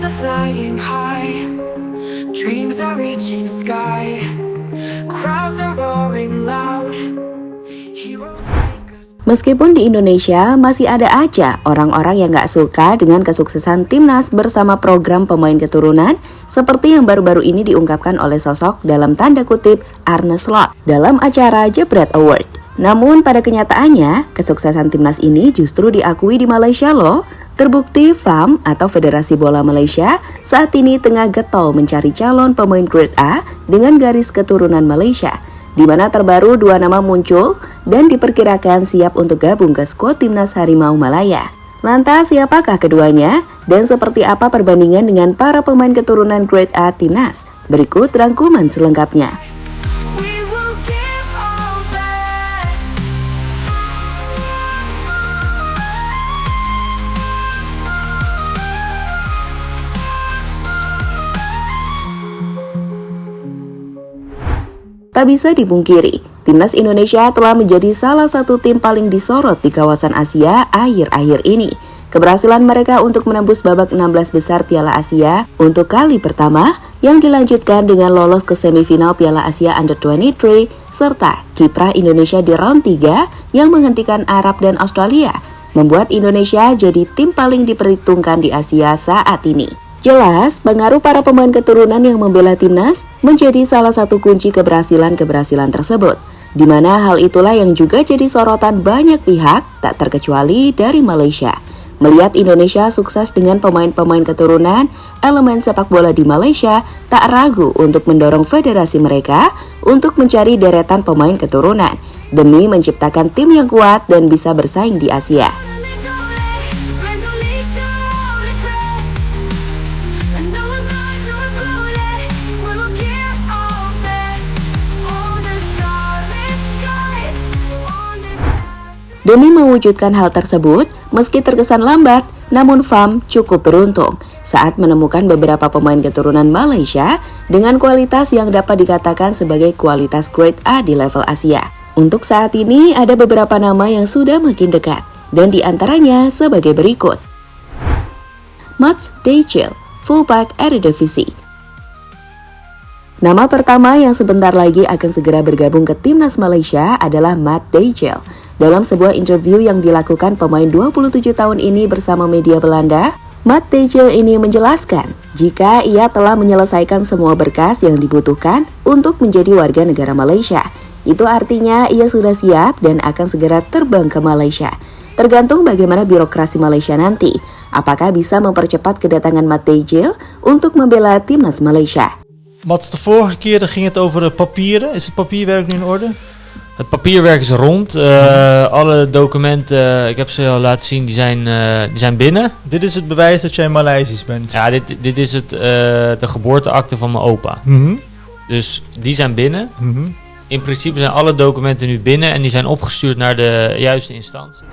are flying high, dreams are reaching sky, crowds are roaring loud, heroes make us. Meskipun di Indonesia masih ada aja orang-orang yang gak suka dengan kesuksesan timnas bersama program pemain keturunan seperti yang baru-baru ini diungkapkan oleh sosok dalam tanda kutip Arne Slot dalam acara Jebret Award. Namun pada kenyataannya, kesuksesan timnas ini justru diakui di Malaysia loh. Terbukti FAM atau Federasi Bola Malaysia saat ini tengah getol mencari calon pemain grade A dengan garis keturunan Malaysia, di mana terbaru 2 nama muncul dan diperkirakan siap untuk gabung ke skuad timnas Harimau Malaya. Lantas siapakah keduanya dan seperti apa perbandingan dengan para pemain keturunan grade A timnas? Berikut rangkuman selengkapnya. Tak bisa dipungkiri, timnas Indonesia telah menjadi salah satu tim paling disorot di kawasan Asia akhir-akhir ini. Keberhasilan mereka untuk menembus babak 16 besar Piala Asia untuk kali pertama yang dilanjutkan dengan lolos ke semifinal Piala Asia Under-23 serta kiprah Indonesia di round 3 yang menghentikan Arab dan Australia, membuat Indonesia jadi tim paling diperhitungkan di Asia saat ini. Jelas, pengaruh para pemain keturunan yang membela timnas menjadi salah satu kunci keberhasilan tersebut, di mana hal itulah yang juga jadi sorotan banyak pihak, tak terkecuali dari Malaysia. Melihat Indonesia sukses dengan pemain-pemain keturunan, elemen sepak bola di Malaysia tak ragu untuk mendorong federasi mereka untuk mencari deretan pemain keturunan, demi menciptakan tim yang kuat dan bisa bersaing di Asia. Demi mewujudkan hal tersebut, meski terkesan lambat, namun FAM cukup beruntung saat menemukan beberapa pemain keturunan Malaysia dengan kualitas yang dapat dikatakan sebagai kualitas grade A di level Asia. Untuk saat ini ada beberapa nama yang sudah makin dekat, dan diantaranya sebagai berikut. Mats Dejil, fullback Eredivisie. Nama pertama yang sebentar lagi akan segera bergabung ke timnas Malaysia adalah Mats Dejil. Dalam sebuah interview yang dilakukan pemain 27 tahun ini bersama media Belanda, Mats Dejil ini menjelaskan jika ia telah menyelesaikan semua berkas yang dibutuhkan untuk menjadi warga negara Malaysia. Itu artinya ia sudah siap dan akan segera terbang ke Malaysia. Tergantung bagaimana birokrasi Malaysia nanti, apakah bisa mempercepat kedatangan Mats Dejil untuk membela timnas Malaysia. Mats, de vorige keer ging het over de papieren. Is het papierwerk nu in orde? Het papierwerk is rond. Alle documenten, ik heb ze al laten zien, die zijn binnen. Dit is het bewijs dat jij Maleisisch bent. Ja, dit is de geboorteakte van mijn opa. Dus die zijn binnen. In principe zijn alle documenten nu binnen en die zijn opgestuurd naar de juiste instantie.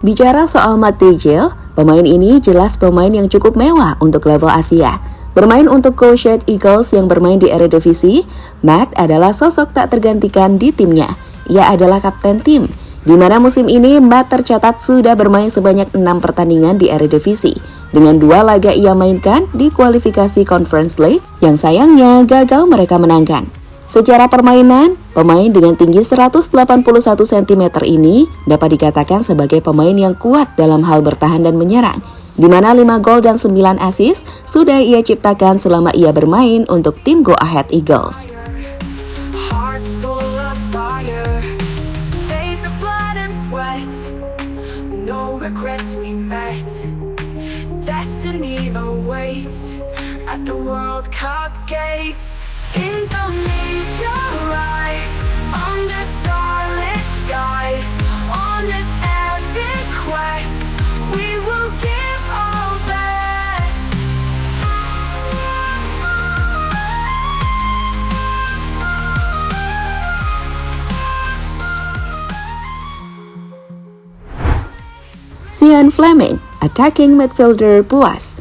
Bicara soal Mats Dejil, pemain ini jelas pemain yang cukup mewah untuk level Asia. Bermain untuk Go Ahead Eagles yang bermain di Eredivisie, Mats adalah sosok tak tergantikan di timnya. Ia adalah kapten tim, di mana musim ini Mats tercatat sudah bermain sebanyak 6 pertandingan di Eredivisie, dengan 2 laga ia mainkan di kualifikasi Conference League yang sayangnya gagal mereka menangkan. Secara permainan, pemain dengan tinggi 181 cm ini dapat dikatakan sebagai pemain yang kuat dalam hal bertahan dan menyerang, di mana 5 gol dan 9 assist sudah ia ciptakan selama ia bermain untuk tim Go Ahead Eagles. Indonesia rise under starlit skies on this epic quest. We will give our best. Zian Fleming, attacking midfielder Buas.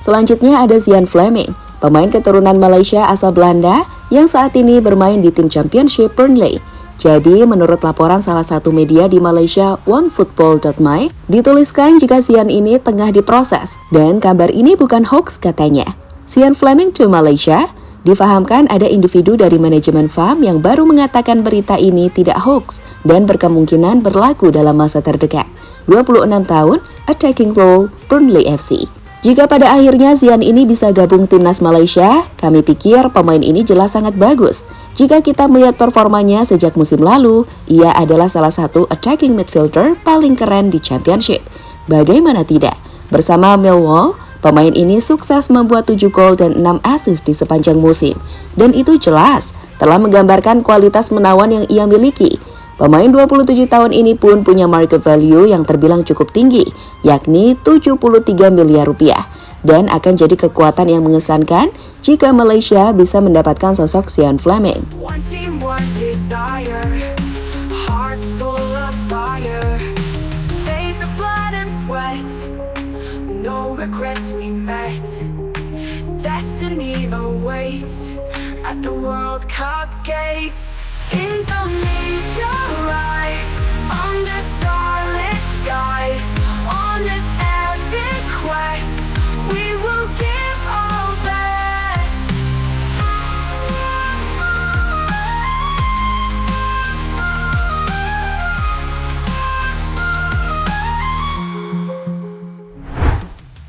Selanjutnya ada Zian Fleming, pemain keturunan Malaysia asal Belanda yang saat ini bermain di tim Championship Burnley. Jadi, menurut laporan salah satu media di Malaysia, onefootball.my, dituliskan jika Sian ini tengah diproses, dan kabar ini bukan hoax katanya. Sian Fleming to Malaysia, difahamkan ada individu dari manajemen farm yang baru mengatakan berita ini tidak hoax dan berkemungkinan berlaku dalam masa terdekat. 26 tahun, attacking role, Burnley FC. Jika pada akhirnya Sian ini bisa gabung timnas Malaysia, kami pikir pemain ini jelas sangat bagus. Jika kita melihat performanya sejak musim lalu, ia adalah salah satu attacking midfielder paling keren di Championship. Bagaimana tidak? Bersama Millwall, pemain ini sukses membuat 7 gol dan 6 assist di sepanjang musim. Dan itu jelas telah menggambarkan kualitas menawan yang ia miliki. Pemain 27 tahun ini pun punya market value yang terbilang cukup tinggi, yakni 73 miliar rupiah. Dan akan jadi kekuatan yang mengesankan jika Malaysia bisa mendapatkan sosok Sian Fleming. One team, one desire, hearts full of fire, days of blood and sweat, no regrets we met, destiny awaits at the World Cup gates. Indonesia rise under starlit skies, on this epic quest we will give our best.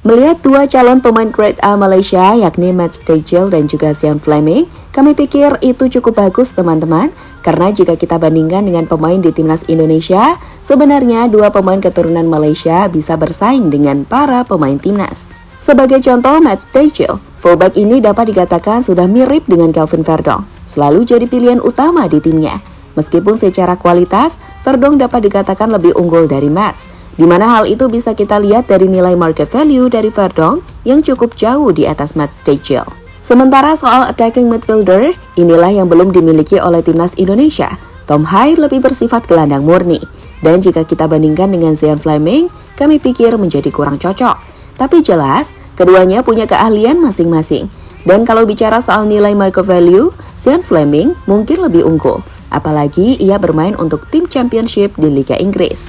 Melihat dua calon pemain Grade A Malaysia yakni Matt Stagel dan juga Sian Fleming, kami pikir itu cukup bagus teman-teman. Karena jika kita bandingkan dengan pemain di timnas Indonesia, sebenarnya dua pemain keturunan Malaysia bisa bersaing dengan para pemain timnas. Sebagai contoh, Matt Stagel, fullback ini dapat dikatakan sudah mirip dengan Kelvin Verdong, selalu jadi pilihan utama di timnya. Meskipun secara kualitas, Verdong dapat dikatakan lebih unggul dari Matt, di mana hal itu bisa kita lihat dari nilai market value dari Verdong yang cukup jauh di atas Matt Stagel. Sementara soal attacking midfielder, inilah yang belum dimiliki oleh timnas Indonesia. Tom Hyde lebih bersifat gelandang murni. Dan jika kita bandingkan dengan Sian Fleming, kami pikir menjadi kurang cocok. Tapi jelas, keduanya punya keahlian masing-masing. Dan kalau bicara soal nilai market value, Sian Fleming mungkin lebih unggul. Apalagi ia bermain untuk tim Championship di Liga Inggris.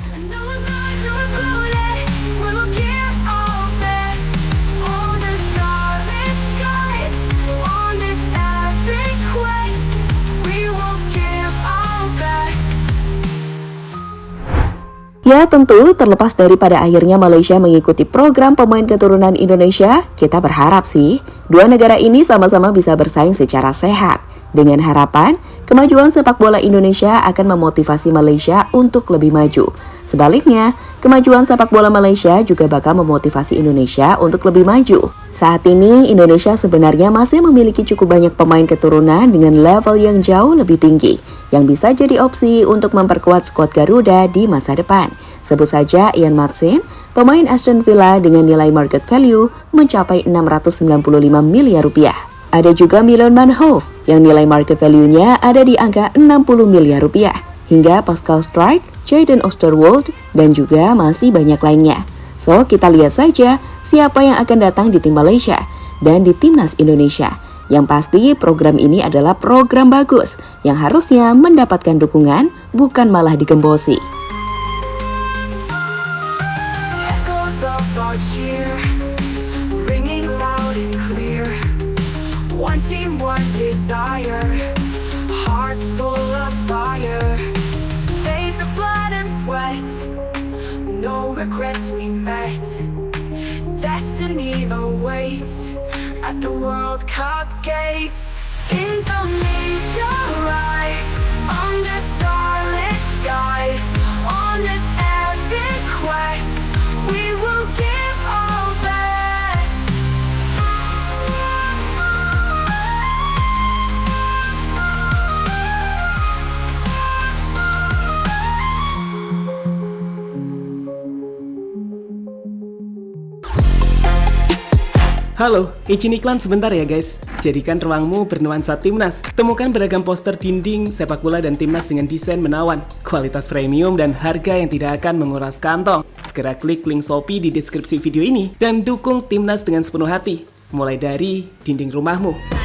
Ya tentu, terlepas daripada akhirnya Malaysia mengikuti program pemain keturunan Indonesia, kita berharap sih, dua negara ini sama-sama bisa bersaing secara sehat. Dengan harapan, kemajuan sepak bola Indonesia akan memotivasi Malaysia untuk lebih maju. Sebaliknya, kemajuan sepak bola Malaysia juga bakal memotivasi Indonesia untuk lebih maju. Saat ini, Indonesia sebenarnya masih memiliki cukup banyak pemain keturunan dengan level yang jauh lebih tinggi, yang bisa jadi opsi untuk memperkuat skuad Garuda di masa depan. Sebut saja Ian Maatsen, pemain Aston Villa dengan nilai market value mencapai 695 miliar rupiah. Ada juga Milan Manhoef yang nilai market value-nya ada di angka 60 miliar rupiah. Hingga Pascal Struijk, Jayden Oosterwolde, dan juga masih banyak lainnya. So, kita lihat saja siapa yang akan datang di tim Malaysia dan di timnas Indonesia. Yang pasti program ini adalah program bagus yang harusnya mendapatkan dukungan, bukan malah digembosi. Echoes of our cheer, ringing loud and clear. One team, one desire, hearts full of fire, days of blood and sweat, no regrets we met, destiny awaits at the World Cup gates. Indonesia rise under starlit skies, on this epic quest we will give our best. Halo, izin iklan sebentar ya guys. Jadikan ruangmu bernuansa timnas. Temukan beragam poster dinding, sepak bola dan timnas dengan desain menawan, kualitas premium dan harga yang tidak akan menguras kantong. Segera klik link Shopee di deskripsi video ini dan dukung timnas dengan sepenuh hati. Mulai dari dinding rumahmu.